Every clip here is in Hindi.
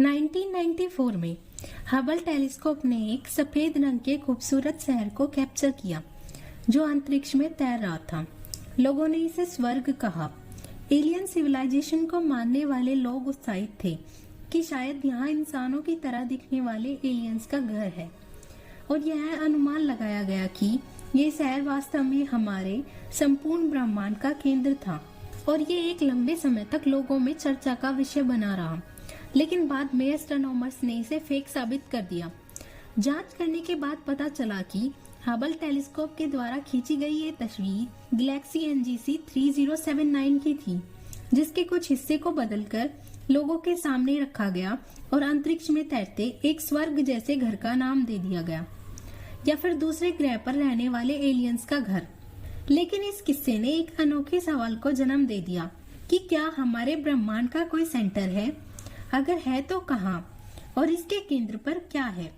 1994 में हबल टेलीस्कोप ने एक सफेद रंग के खूबसूरत शहर को कैप्चर किया जो अंतरिक्ष में तैर रहा था। लोगों ने इसे स्वर्ग कहा। एलियन सिविलाइजेशन को मानने वाले लोग उत्साहित थे कि शायद यहाँ इंसानों की तरह दिखने वाले एलियंस का घर है, और यह अनुमान लगाया गया कि ये शहर वास्तव में हमारे संपूर्ण ब्रह्मांड का केंद्र था। और ये एक लंबे समय तक लोगों में चर्चा का विषय बना रहा, लेकिन बाद में एस्ट्रोनॉमर्स ने इसे फेक साबित कर दिया। जांच करने के बाद पता चला कि हबल टेलीस्कोप के द्वारा खींची गई ये तस्वीर गैलेक्सी NGC 3079 की थी, जिसके कुछ हिस्से को बदलकर लोगों के सामने रखा गया और अंतरिक्ष में तैरते एक स्वर्ग जैसे घर का नाम दे दिया गया, या फिर दूसरे ग्रह पर रहने वाले एलियंस का घर। लेकिन इस किस्से ने एक अनोखे सवाल को जन्म दे दिया कि क्या हमारे ब्रह्मांड का कोई सेंटर है? अगर है तो कहाँ, और इसके केंद्र पर क्या है?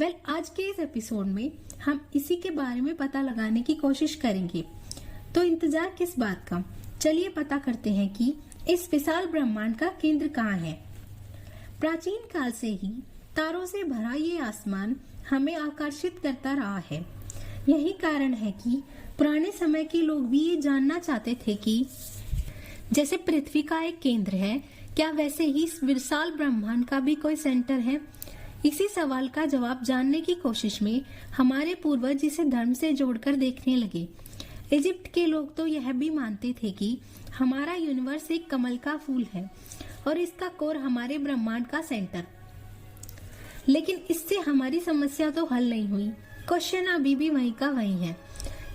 आज के इस एपिसोड में हम इसी के बारे में पता लगाने की कोशिश करेंगे। तो इंतजार किस बात का, चलिए पता करते हैं कि इस विशाल ब्रह्मांड का केंद्र कहाँ है। प्राचीन काल से ही तारों से भरा ये आसमान हमें आकर्षित करता रहा है। यही कारण है कि पुराने समय के लोग भी ये जानना चाहते थे कि जैसे पृथ्वी का एक केंद्र है, क्या वैसे ही इस विशाल ब्रह्मांड का भी कोई सेंटर है? इसी सवाल का जवाब जानने की कोशिश में हमारे पूर्वज इसे धर्म से जोड़कर देखने लगे। इजिप्ट के लोग तो यह भी मानते थे कि हमारा यूनिवर्स एक कमल का फूल है और इसका कोर हमारे ब्रह्मांड का सेंटर। लेकिन इससे हमारी समस्या तो हल नहीं हुई। क्वेश्चन अभी भी वहीं का वहीं है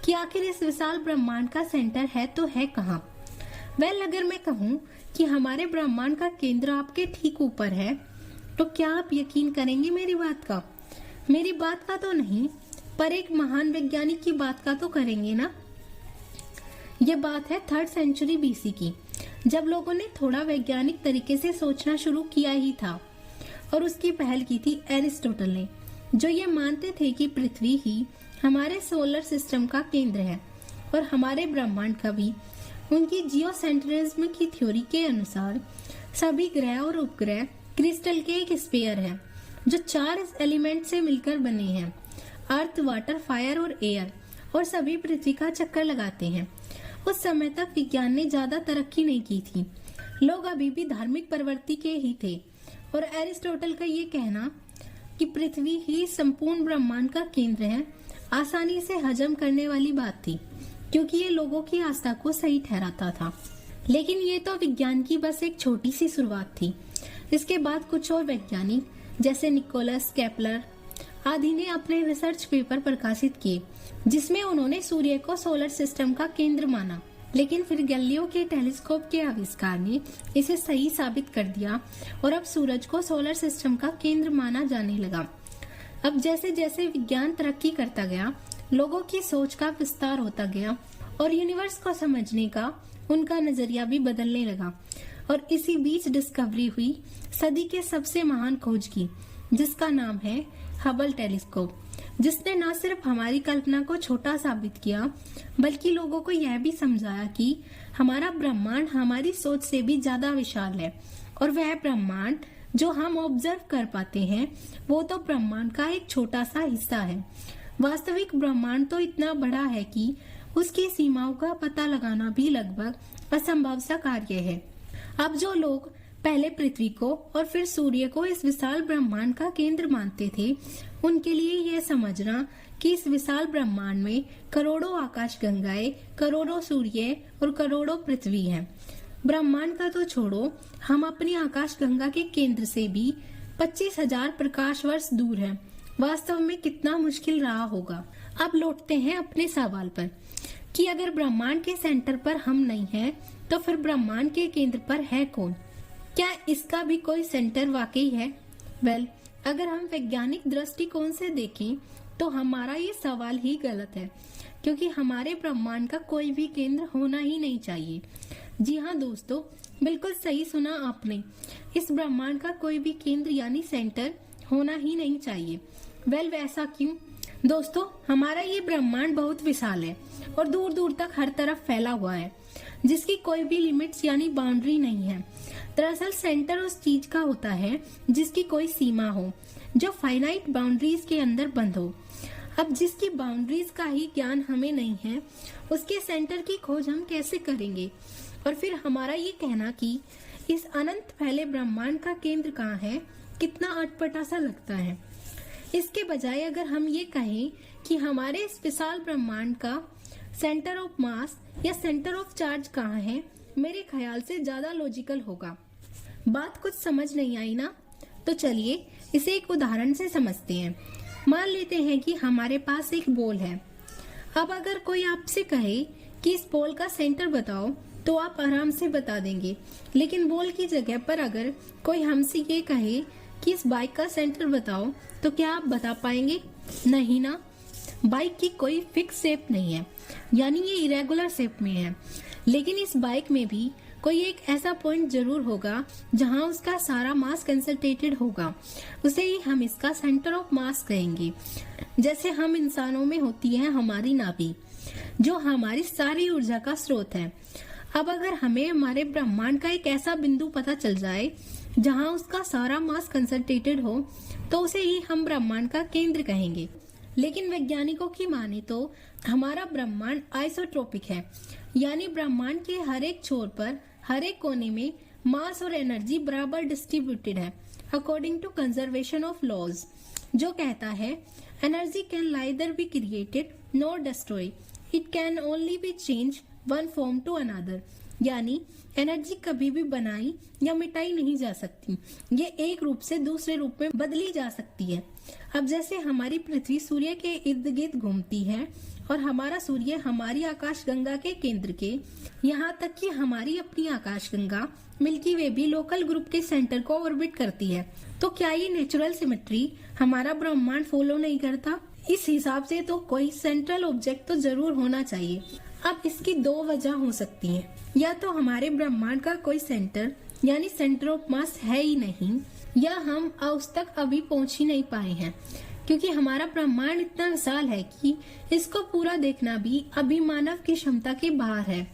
कि आखिर इस विशाल ब्रह्मांड का सेंटर है तो है कहाँ? अगर मैं कहूँ कि हमारे ब्रह्मांड का केंद्र आपके ठीक ऊपर है, तो क्या आप यकीन करेंगे मेरी बात का? मेरी बात का तो नहीं, पर एक महान वैज्ञानिक की बात का तो करेंगे ना। ये बात है 3rd सेंचुरी BC की, जब लोगों ने थोड़ा वैज्ञानिक तरीके से सोचना शुरू किया ही था, और उसकी पहल की थी एरिस्टोटल ने, जो ये मानते थे कि पृथ्वी ही हमारे सोलर सिस्टम का केंद्र है और हमारे ब्रह्मांड का भी। उनकी जियोसेंट्रिज्म की थ्योरी के अनुसार सभी ग्रह और उपग्रह क्रिस्टल के एक स्फीयर है जो 4 एलिमेंट से मिलकर बने हैं, अर्थ, वाटर, फायर और एयर, और सभी पृथ्वी का चक्कर लगाते हैं। उस समय तक विज्ञान ने ज्यादा तरक्की नहीं की थी, लोग अभी भी धार्मिक प्रवृत्ति के ही थे, और एरिस्टोटल का ये कहना कि पृथ्वी ही संपूर्ण ब्रह्मांड का केंद्र है आसानी से हजम करने वाली बात थी, क्योंकि ये लोगों की आस्था को सही ठहराता था। लेकिन ये तो विज्ञान की बस एक छोटी सी शुरुआत थी। इसके बाद कुछ और वैज्ञानिक जैसे निकोलस केपलर आदि ने अपने रिसर्च पेपर प्रकाशित किए, जिसमें उन्होंने सूर्य को सोलर सिस्टम का केंद्र माना। लेकिन फिर गैलीलियो के टेलीस्कोप के आविष्कार ने इसे सही साबित कर दिया, और अब सूरज को सोलर सिस्टम का केंद्र माना जाने लगा। अब जैसे जैसे विज्ञान तरक्की करता गया, लोगों की सोच का विस्तार होता गया, और यूनिवर्स को समझने का उनका नजरिया भी बदलने लगा। और इसी बीच डिस्कवरी हुई सदी के सबसे महान खोज की, जिसका नाम है हबल टेलीस्कोप, जिसने न सिर्फ हमारी कल्पना को छोटा साबित किया, बल्कि लोगों को यह भी समझाया कि हमारा ब्रह्मांड हमारी सोच से भी ज्यादा विशाल है, और वह ब्रह्मांड जो हम ऑब्जर्व कर पाते हैं वो तो ब्रह्मांड का एक छोटा सा हिस्सा है। वास्तविक ब्रह्मांड तो इतना बड़ा है कि उसकी सीमाओं का पता लगाना भी लगभग असंभव सा कार्य है। अब जो लोग पहले पृथ्वी को और फिर सूर्य को इस विशाल ब्रह्मांड का केंद्र मानते थे, उनके लिए यह समझना कि इस विशाल ब्रह्मांड में करोड़ों आकाशगंगाएं, करोड़ों सूर्य और करोड़ों पृथ्वी हैं। ब्रह्मांड का तो छोड़ो, हम अपनी आकाशगंगा के केंद्र से भी 25,000 प्रकाश वर्ष दूर हैं। वास्तव में कितना मुश्किल रहा होगा। अब लौटते हैं अपने सवाल पर कि अगर ब्रह्मांड के सेंटर पर हम नहीं हैं, तो फिर ब्रह्मांड के केंद्र पर है कौन? क्या इसका भी कोई सेंटर वाकई है? अगर हम वैज्ञानिक दृष्टिकोण से देखें तो हमारा ये सवाल ही गलत है, क्योंकि हमारे ब्रह्मांड का कोई भी केंद्र होना ही नहीं चाहिए। जी हाँ दोस्तों, बिल्कुल सही सुना आपने। इस ब्रह्मांड का कोई भी केंद्र यानी सेंटर होना ही नहीं चाहिए। ऐसा क्यों? दोस्तों, हमारा ये ब्रह्मांड बहुत विशाल है और दूर दूर तक हर तरफ फैला हुआ है। जिसकी कोई भी लिमिट्स यानी बाउंड्री नहीं है। दरअसल सेंटर उस चीज का होता है जिसकी कोई सीमा हो, जो फाइनाइट बाउंड्रीज के अंदर बंद हो। अब जिसकी बाउंड्रीज का ही ज्ञान हमें नहीं है, उसके सेंटर की खोज हम कैसे करेंगे? और फिर हमारा ये कहना कि इस अनंत फैले ब्रह्मांड का केंद्र कहाँ है, कितना अटपटा सा लगता है। इसके बजाय अगर हम ये कहें कि हमारे इस विशाल ब्रह्मांड का सेंटर ऑफ मास या सेंटर ऑफ चार्ज कहाँ है, मेरे ख्याल से ज्यादा लॉजिकल होगा। बात कुछ समझ नहीं आई ना? तो चलिए इसे एक उदाहरण से समझते हैं। मान लेते हैं कि हमारे पास एक बॉल है। अब अगर कोई आपसे कहे कि इस बॉल का सेंटर बताओ, तो आप आराम से बता देंगे। लेकिन बॉल की जगह पर अगर कोई हमसे ये कहे कि इस बाइक का सेंटर बताओ, तो क्या आप बता पाएंगे? नहीं ना। बाइक की कोई फिक्स शेप नहीं है, यानी ये इरेगुलर शेप में है। लेकिन इस बाइक में भी कोई एक ऐसा पॉइंट जरूर होगा जहां उसका सारा मास कंसंट्रेटेड होगा। उसे ही हम इसका सेंटर ऑफ मास कहेंगे। जैसे हम इंसानों में होती है हमारी नाभि, जो हमारी सारी ऊर्जा का स्रोत है। अब अगर हमें हमारे ब्रह्मांड का एक ऐसा बिंदु पता चल जाए जहां उसका सारा मास कंसंट्रेटेड हो, तो उसे ही हम ब्रह्मांड का केंद्र कहेंगे। लेकिन वैज्ञानिकों की माने तो हमारा ब्रह्मांड आइसोट्रोपिक है, यानी ब्रह्मांड के हर एक छोर पर, हर एक कोने में मास और एनर्जी बराबर डिस्ट्रीब्यूटेड है, according to conservation of laws, जो कहता है energy can neither be created nor destroy, it can only be change one form to another. यानी एनर्जी कभी भी बनाई या मिटाई नहीं जा सकती, ये एक रूप से दूसरे रूप में बदली जा सकती है। अब जैसे हमारी पृथ्वी सूर्य के इर्द गिर्द घूमती है और हमारा सूर्य हमारी आकाशगंगा के केंद्र के, यहाँ तक कि हमारी अपनी आकाशगंगा मिल्की वे भी लोकल ग्रुप के सेंटर को ऑर्बिट करती है, तो क्या ये नेचुरल सिमेट्री हमारा ब्रह्मांड फॉलो नहीं करता? इस हिसाब से तो कोई सेंट्रल ऑब्जेक्ट तो जरूर होना चाहिए। अब इसकी दो वजह हो सकती हैं। या तो हमारे ब्रह्मांड का कोई सेंटर यानी सेंटर ऑफ मास है ही नहीं, या हम उस तक अभी पहुंच ही नहीं पाए हैं, क्योंकि हमारा ब्रह्मांड इतना विशाल है कि इसको पूरा देखना भी अभी मानव की क्षमता के बाहर है।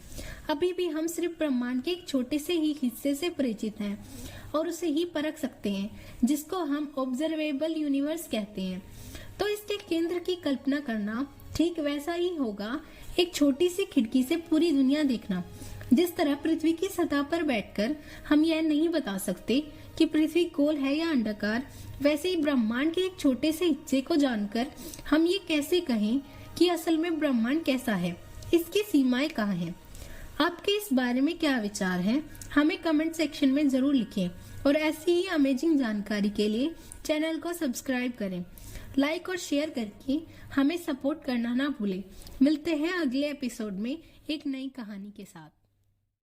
अभी भी हम सिर्फ ब्रह्मांड के एक छोटे से ही हिस्से से परिचित हैं और उसे ही परख सकते हैं, जिसको हम ऑब्जर्वेबल यूनिवर्स कहते हैं। तो इसके केंद्र की कल्पना करना ठीक वैसा ही होगा एक छोटी सी खिड़की से पूरी दुनिया देखना। जिस तरह पृथ्वी की सतह पर बैठकर हम यह नहीं बता सकते कि पृथ्वी गोल है या अंडाकार, वैसे ही ब्रह्मांड के एक छोटे से हिस्से को जानकर हम ये कैसे कहें कि असल में ब्रह्मांड कैसा है, इसकी सीमाएं कहाँ हैं। आपके इस बारे में क्या विचार हैं? हमें कमेंट सेक्शन में जरूर लिखें और ऐसी ही अमेजिंग जानकारी के लिए चैनल को सब्सक्राइब करें। लाइक और शेयर करके हमें सपोर्ट करना ना भूलें। मिलते हैं अगले एपिसोड में एक नई कहानी के साथ।